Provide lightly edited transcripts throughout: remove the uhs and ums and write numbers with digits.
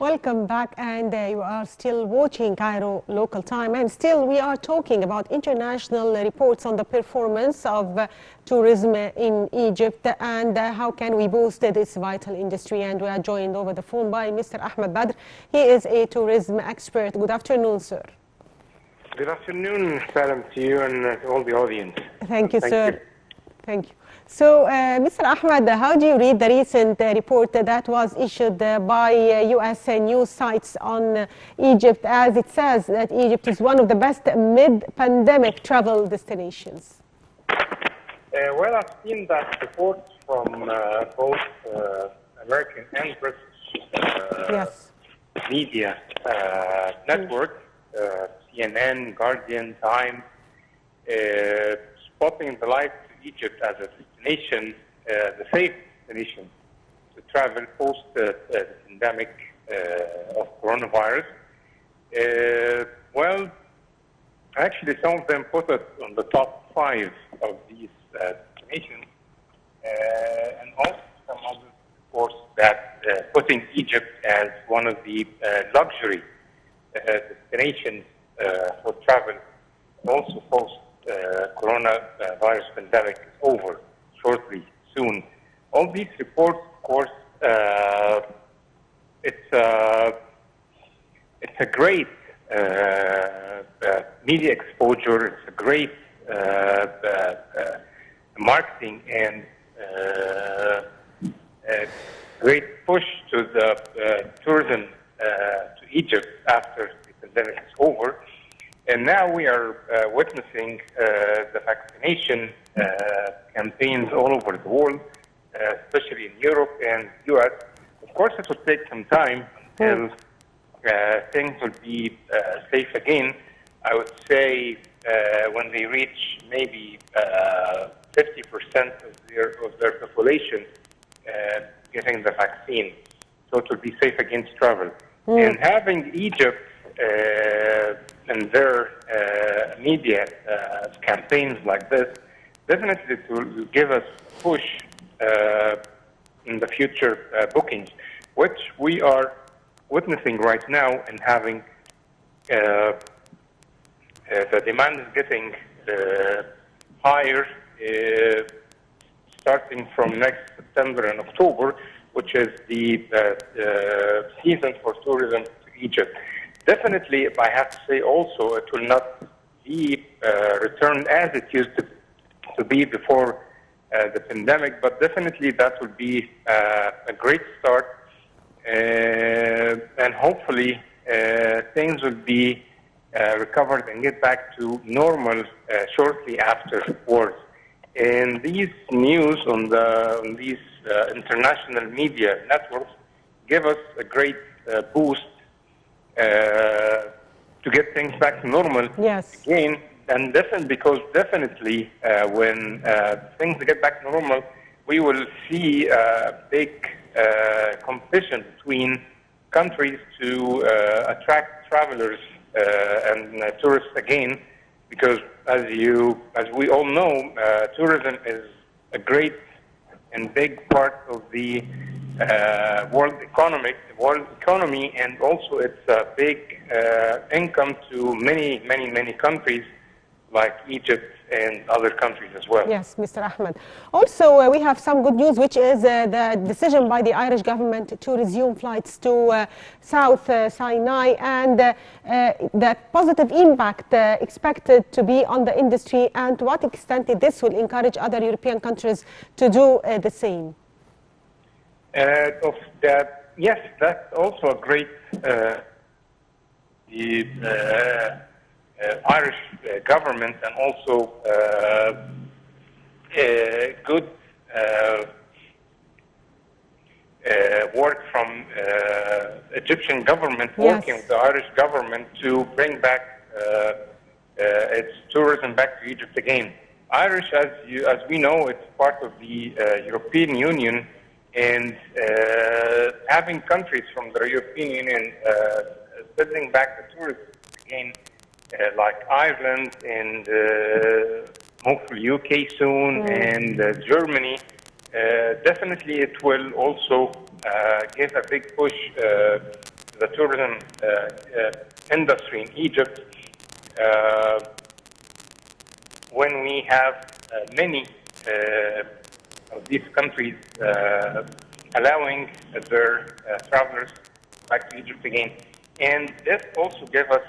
Welcome back, and you are still watching Cairo local time, and still we are talking about international reports on the performance of tourism in Egypt and how can we boost this vital industry. And we are joined over the phone by Mr. Ahmed Badr. He is a tourism expert. Good afternoon, sir. Good afternoon, Salam, to you and all the audience. Thank you, sir. Thank you. So, Mr. Ahmed, how do you read the recent report that was issued by U.S. news sites on Egypt, as it says that Egypt is one of the best mid-pandemic travel destinations? Well, I've seen that report from both American and British media networks, CNN, Guardian, Time, spotting the light Egypt as a destination, the safe destination to travel post the pandemic of coronavirus. Well, actually, some of them put it on the top 5 of these destinations, and also some others, of course, that putting Egypt as one of the luxury destinations for travel, also post coronavirus pandemic is over shortly, soon. All these reports, of course, it's a great media exposure. It's a great marketing and great push to the tourism to Egypt after the pandemic is over. And now we are witnessing the vaccination campaigns all over the world, especially in Europe and US. Of course, it will take some time until things will be safe again. I would say when they reach maybe 50% of their population getting the vaccine, so it will be safe again to travel. And having Egypt and their media campaigns like this, definitely it will give us a push in the future bookings, which we are witnessing right now and having the demand is getting higher starting from next September and October, which is the season for tourism to Egypt. Definitely, if I have to say also, it will not be returned as it used to be before the pandemic, but definitely that will be a great start, and hopefully things will be recovered and get back to normal shortly afterwards. And these news on these international media networks give us a great boost to get things back to normal again, and definitely when things get back to normal, we will see a big competition between countries to attract travelers and tourists again, because as we all know, tourism is a great and big part of the world economy, and also it's a big income to many countries like Egypt and other countries as well. Yes, Mr. Ahmed. Also, we have some good news, which is the decision by the Irish government to resume flights to South Sinai, and the positive impact expected to be on the industry, and to what extent this will encourage other European countries to do the same. Yes, that's also a great Irish government, and also good work from Egyptian government, working with the Irish government to bring back its tourism back to Egypt again. Irish, as we know, it's part of the European Union, and having countries from the European Union building back the tourism again, like Ireland and hopefully UK soon, and Germany, definitely it will also give a big push to the tourism industry in Egypt when we have many of these countries allowing their travelers back to Egypt again. And this also gave us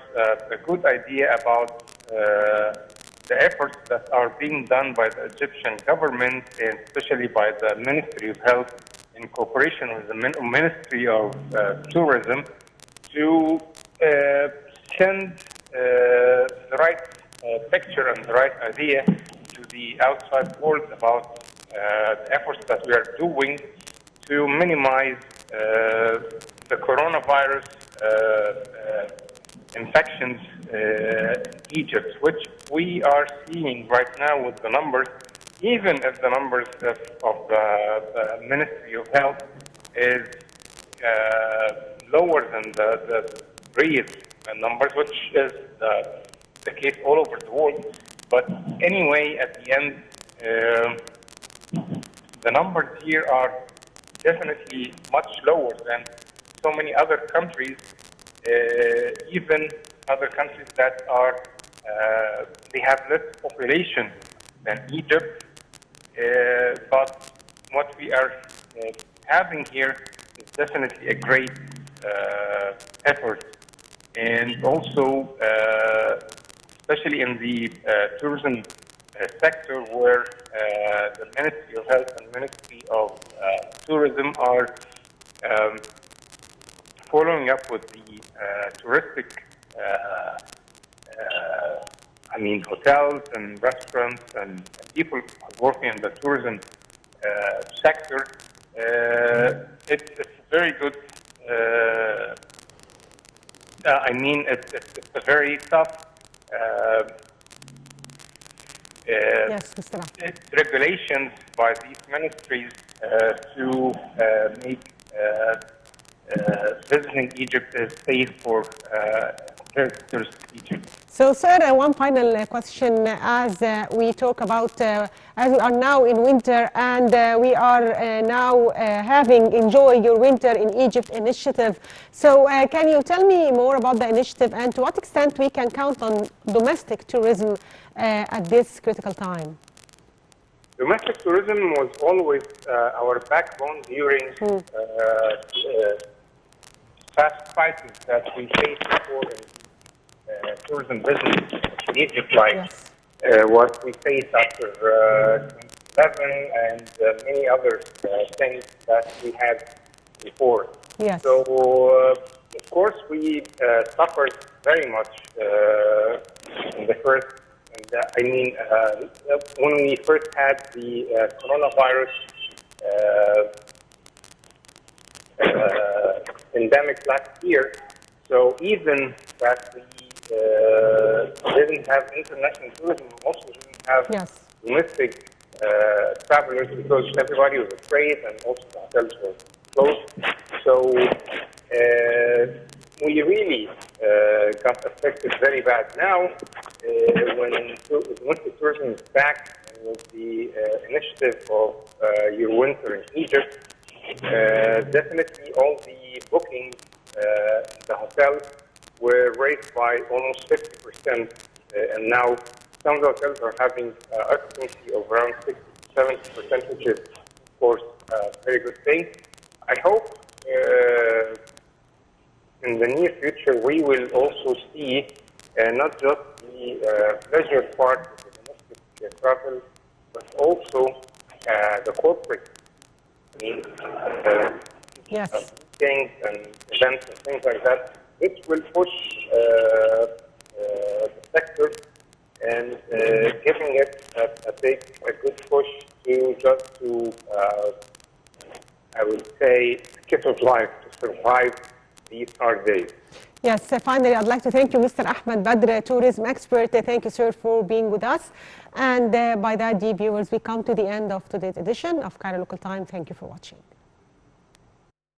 a good idea about the efforts that are being done by the Egyptian government, and especially by the Ministry of Health in cooperation with the Ministry of Tourism, to send the right picture and the right idea to the outside world about the efforts that we are doing to minimize the coronavirus infections in Egypt, which we are seeing right now with the numbers, even if the numbers of the Ministry of Health is lower than the previous numbers, which is the case all over the world. But anyway, at the end, the numbers here are definitely much lower than so many other countries, even other countries that are they have less population than Egypt. But what we are having here is definitely a great effort, and also especially in the tourism sector, where the Ministry of Health and Ministry of Tourism are following up with the touristic, hotels and restaurants and people working in the tourism sector. It's very good. It's a very tough yes, Mr. Ahmed. regulations by these ministries to make visiting Egypt is safe for visitors to Egypt. So, sir, one final question. As we talk about, as we are now in winter, and we are now having Enjoy Your Winter in Egypt initiative. So, can you tell me more about the initiative, and to what extent we can count on domestic tourism at this critical time? Domestic tourism was always our backbone during past crises that we faced before in tourism business in Egypt, like Yes. What we faced after 2011 and many other things that we had before. Yes. So, of course, we suffered very much in the first. When we first had the coronavirus pandemic last year, so even that we didn't have international tourism, we also didn't have Yes. domestic travelers, because everybody was afraid and also the hotels were closed. So we really got affected very bad. Now, when domestic tourism is back, and with the initiative of Your Winter in Egypt, definitely all the bookings in the hotels were raised by almost 50%, and now some of the hotels are having occupancy of around 60 to 70%, which is, of course, a very good thing. I hope in the near future we will also see not just the pleasure part of the domestic travel, but also the corporate Yes. things and events and things like that, which will push the sector and giving it a good push to I would say, skip of life to survive these hard days. Yes, finally, I'd like to thank you, Mr. Ahmed Badr, tourism expert. Thank you, sir, for being with us. And by that, dear viewers, we come to the end of today's edition of Cairo Local Time. Thank you for watching.